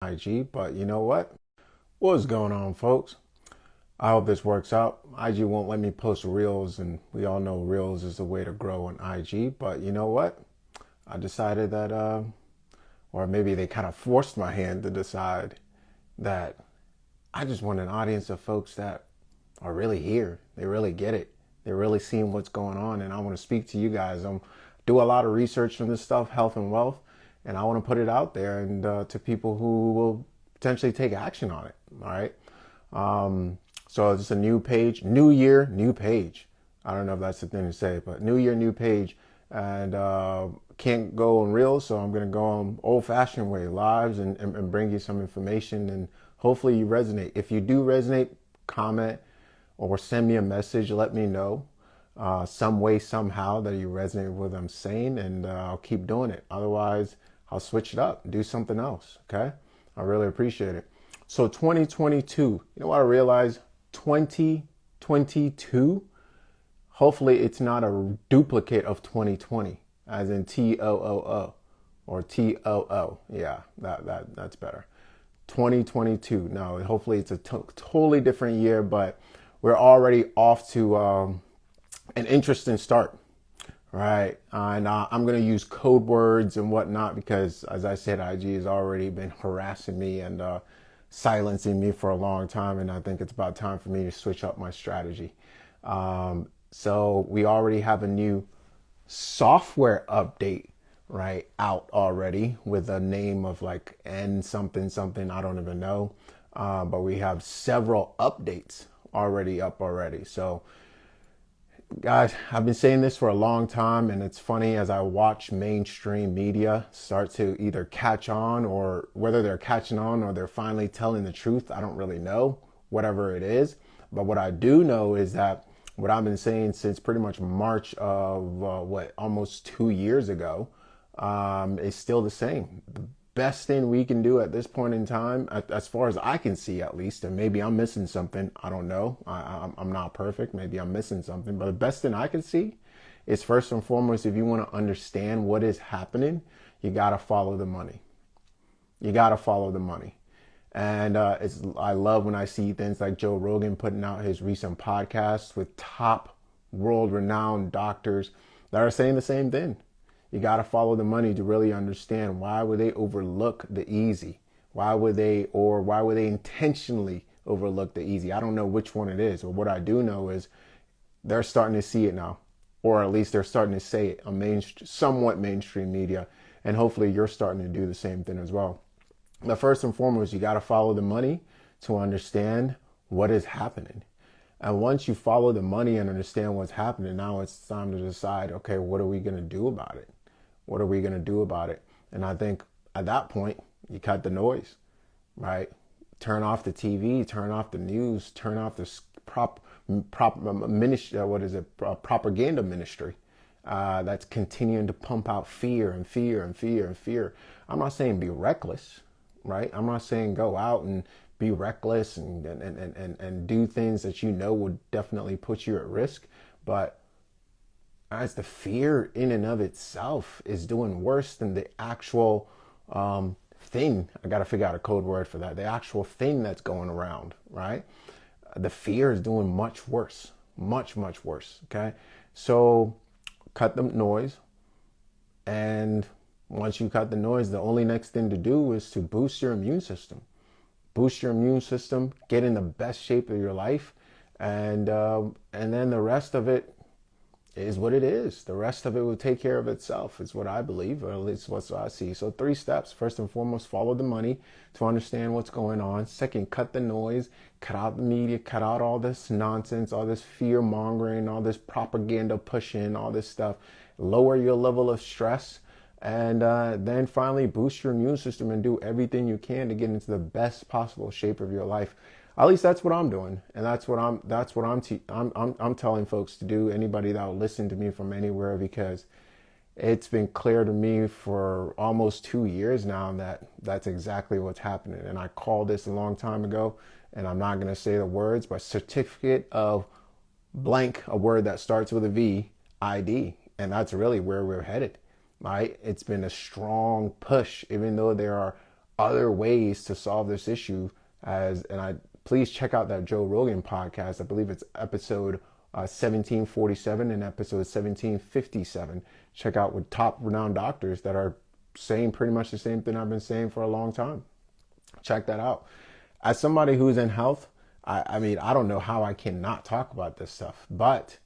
IG, but you know what? What's going on, folks? I hope this works out. IG won't let me post reels, and we all know reels is the way to grow on IG, but you know what? I decided that, or maybe they kind of forced my hand to decide that I just want an audience of folks that are really here. They really get it. They're really seeing what's going on, and I want to speak to you guys. Do a lot of research on this stuff, health and wealth, and I want to put it out there and to people who will potentially take action on it. All right. So it's a new page, new year, new page. I don't know if that's the thing to say, but new year, new page, and can't go on reels, so I'm gonna go on old-fashioned way, lives, and bring you some information, and hopefully you resonate. If you do resonate, comment or send me a message. Let me know some way, somehow that you resonate with what I'm saying, and I'll keep doing it. Otherwise, I'll switch it up, do something else. Okay, I really appreciate it. So 2022, you know what I realized? 2022, hopefully it's not a duplicate of 2020, as in TOOO or TOO. Yeah, that's better. 2022. No, hopefully it's a totally different year, but we're already off to an interesting start, right? And I'm going to use code words and whatnot because, as I said, IG has already been harassing me and silencing me for a long time, and I think it's about time for me to switch up my strategy. So we already have a new software update, right, out already with a name of like N something something, I don't even know, but we have several updates already up already. So guys, I've been saying this for a long time, and it's funny as I watch mainstream media start to either catch on, or whether they're catching on or they're finally telling the truth. I don't really know, whatever it is. But what I do know is that what I've been saying since pretty much March of almost 2 years ago, is still the same. The best thing we can do at this point in time, as far as I can see at least, and maybe I'm missing something, I don't know, I'm not perfect, maybe I'm missing something, but the best thing I can see is, first and foremost, if you want to understand what is happening, you got to follow the money. You got to follow the money. And I love when I see things like Joe Rogan putting out his recent podcasts with top world-renowned doctors that are saying the same thing. You got to follow the money to really understand why would they overlook the easy? Why would they intentionally overlook the easy? I don't know which one it is, but what I do know is they're starting to see it now, or at least they're starting to say it on somewhat mainstream media, and hopefully you're starting to do the same thing as well. But first and foremost, you got to follow the money to understand what is happening. And once you follow the money and understand what's happening, now it's time to decide, okay, what are we going to do about it? What are we going to do about it? And I think at that point, you cut the noise, right? Turn off the TV, turn off the news, turn off the propaganda ministry that's continuing to pump out fear and fear and fear and fear. I'm not saying be reckless, right? I'm not saying go out and be reckless and do things that you know would definitely put you at risk, but as the fear in and of itself is doing worse than the actual thing. I got to figure out a code word for that. The actual thing that's going around, right? The fear is doing much worse, much, much worse. Okay. So cut the noise. And once you cut the noise, the only next thing to do is to boost your immune system. Boost your immune system, get in the best shape of your life. And then the rest of it is what it is. The rest of it will take care of itself, is what I believe, or at least what I see. So 3 steps. First and foremost, follow the money to understand what's going on. Second, cut the noise, cut out the media, cut out all this nonsense, all this fear mongering, all this propaganda pushing, all this stuff. Lower your level of stress. And then finally boost your immune system and do everything you can to get into the best possible shape of your life. At least that's what I'm doing, and that's what I'm telling folks to do. Anybody that will listen to me from anywhere, because it's been clear to me for almost 2 years now that that's exactly what's happening. And I called this a long time ago, and I'm not going to say the words, but certificate of blank, a word that starts with a V, ID, and that's really where we're headed. Right? It's been a strong push, even though there are other ways to solve this issue. Please check out that Joe Rogan podcast. I believe it's episode 1747 and episode 1757. Check out with top renowned doctors that are saying pretty much the same thing I've been saying for a long time. Check that out. As somebody who's in health, I mean, I don't know how I cannot talk about this stuff, but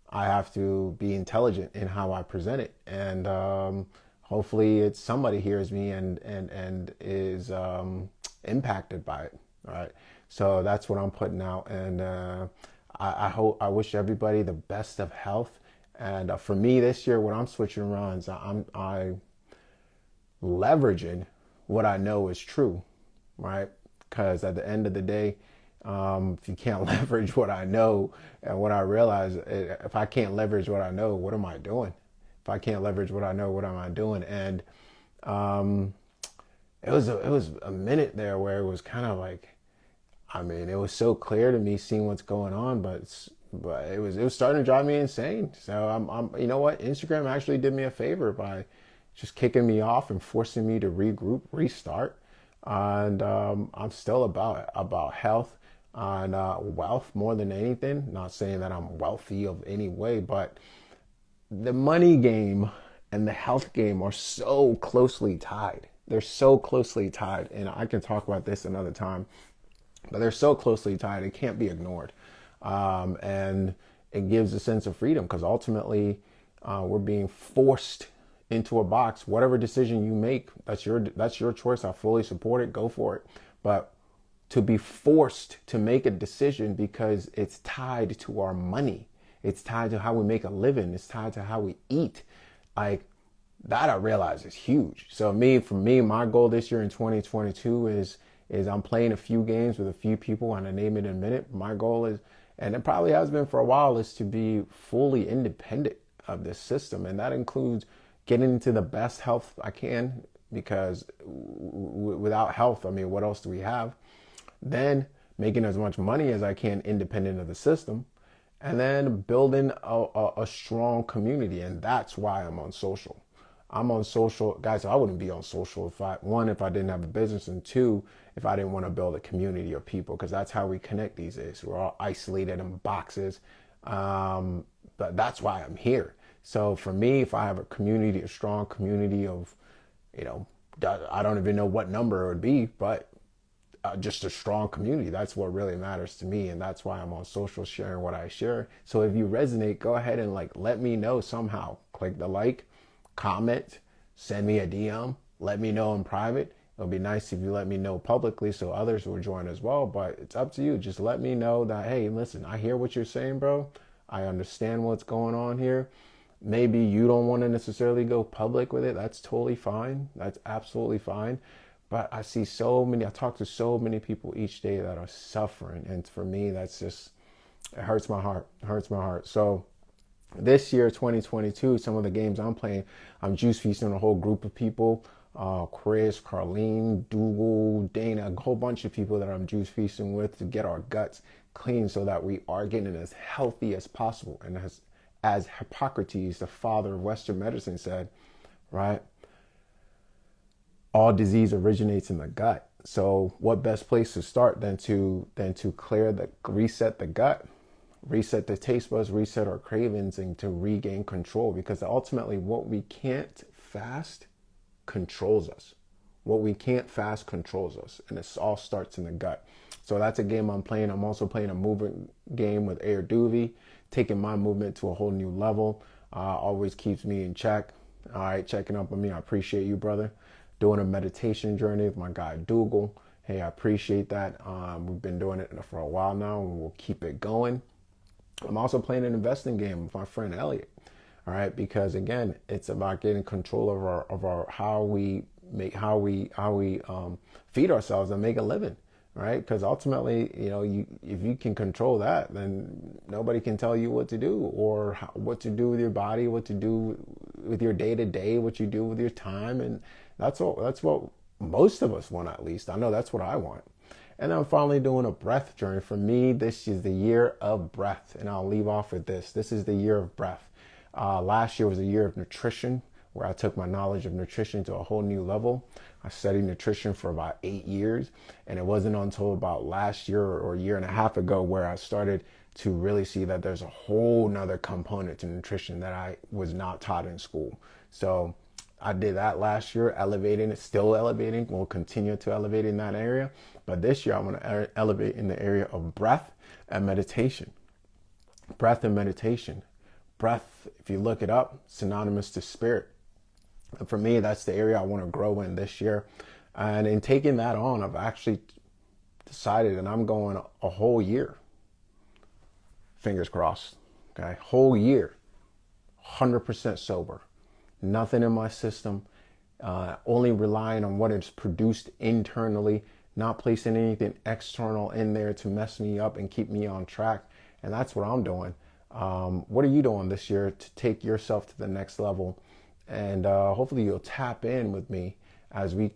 I have to be intelligent in how I present it. And hopefully it's somebody hears me and is impacted by it. All right. So that's what I'm putting out. And I wish everybody the best of health. And for me this year, when I'm switching around, is I leveraging what I know is true, right? Because at the end of the day, if you can't leverage what I know and what I realize, if I can't leverage what I know, what am I doing? If I can't leverage what I know, what am I doing? And it was a minute there where it was kind of like, I mean, it was so clear to me seeing what's going on, but it was starting to drive me insane. So I'm you know what? Instagram actually did me a favor by just kicking me off and forcing me to regroup, restart. And I'm still about health and wealth more than anything. Not saying that I'm wealthy of any way, but the money game and the health game are so closely tied. They're so closely tied, and I can talk about this another time, but they're so closely tied, it can't be ignored. And it gives a sense of freedom, because ultimately we're being forced into a box. Whatever decision you make, that's your choice. I fully support it. Go for it. But to be forced to make a decision because it's tied to our money, it's tied to how we make a living, it's tied to how we eat, like that, I realize is huge. So for me, my goal this year in 2022 is I'm playing a few games with a few people, and I name it in a minute. My goal is, and it probably has been for a while, is to be fully independent of this system. And that includes getting into the best health I can, because without health, I mean, what else do we have? Then making as much money as I can independent of the system, and then building a strong community. And that's why I'm on social. I'm on social, guys. I wouldn't be on social if I didn't have a business, and two, if I didn't want to build a community of people, because that's how we connect these days. We're all isolated in boxes. But that's why I'm here. So for me, if I have a community, a strong community of, I don't even know what number it would be, but just a strong community, that's what really matters to me. And that's why I'm on social, sharing what I share. So if you resonate, go ahead and let me know somehow. Click the like, comment, send me a DM, let me know in private. It'll be nice if you let me know publicly so others will join as well, but it's up to you. Just let me know that, hey, listen, I hear what you're saying, bro. I understand what's going on here. Maybe you don't want to necessarily go public with it. That's totally fine. That's absolutely fine. But I talk to so many people each day that are suffering. And for me, that's just, it hurts my heart. It hurts my heart. So this year, 2022, some of the games I'm playing, I'm juice feasting a whole group of people. Chris, Carlene, Dougal, Dana, a whole bunch of people that I'm juice feasting with to get our guts clean so that we are getting as healthy as possible. And as Hippocrates, the father of Western medicine, said, right? All disease originates in the gut. So what best place to start than to reset the gut, reset the taste buds, reset our cravings, and to regain control. Because ultimately what we can't fast controls us. What we can't fast controls us. And it all starts in the gut. So that's a game I'm playing. I'm also playing a movement game with Air Doovy, taking my movement to a whole new level. Always keeps me in check. All right, checking up on me. I appreciate you, brother. Doing a meditation journey with my guy Dougal. Hey, I appreciate that. We've been doing it for a while now, and we'll keep it going. I'm also playing an investing game with my friend Elliot. All right, because again, it's about getting control of our how we feed ourselves and make a living. Right? Because ultimately, if you can control that, then nobody can tell you what to do, or what to do with your body, what to do with your day to day, what you do with your time. And that's what most of us want, at least. I know that's what I want. And I'm finally doing a breath journey. For me, this is the year of breath. And I'll leave off with this. This is the year of breath. Last year was a year of nutrition. where I took my knowledge of nutrition to a whole new level. I studied nutrition for about 8 years, and it wasn't until about last year or a year and a half ago where I started to really see that there's a whole nother component to nutrition that I was not taught in school. So I did that last year, elevating it, still elevating, we'll continue to elevate in that area. But this year I want to elevate in the area of breath and meditation. Breath and meditation. Breath, if you look it up, synonymous to spirit. And for me, that's the area I want to grow in this year. And in taking that on, I've actually decided that I'm going a whole year. Fingers crossed. Okay, whole year, 100% sober. Nothing in my system, only relying on what is produced internally, not placing anything external in there to mess me up and keep me on track. And that's what I'm doing. What are you doing this year to take yourself to the next level? And hopefully you'll tap in with me as we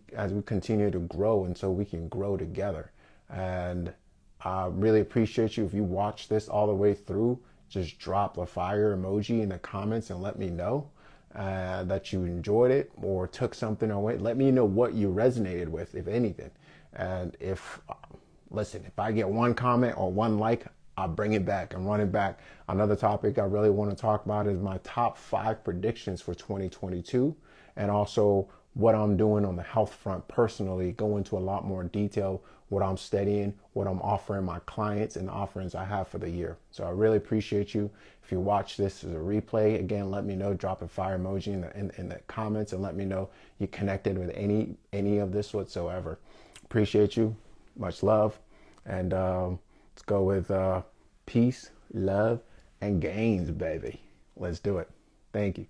continue to grow, and so we can grow together. And I really appreciate you. If you watch this all the way through, just drop a fire emoji in the comments and let me know that you enjoyed it or took something away. Let me know what you resonated with, if anything. And if I get one comment or one like, I'll bring it back and run it back. Another topic I really want to talk about is my top 5 predictions for 2022, and also what I'm doing on the health front personally, go into a lot more detail, what I'm studying, what I'm offering my clients, and the offerings I have for the year. So I really appreciate you. If you watch this as a replay, again, let me know, drop a fire emoji in the comments, and let me know you connected with any of this whatsoever. Appreciate you. Much love. And let's go with peace, love, and gains, baby. Let's do it. Thank you.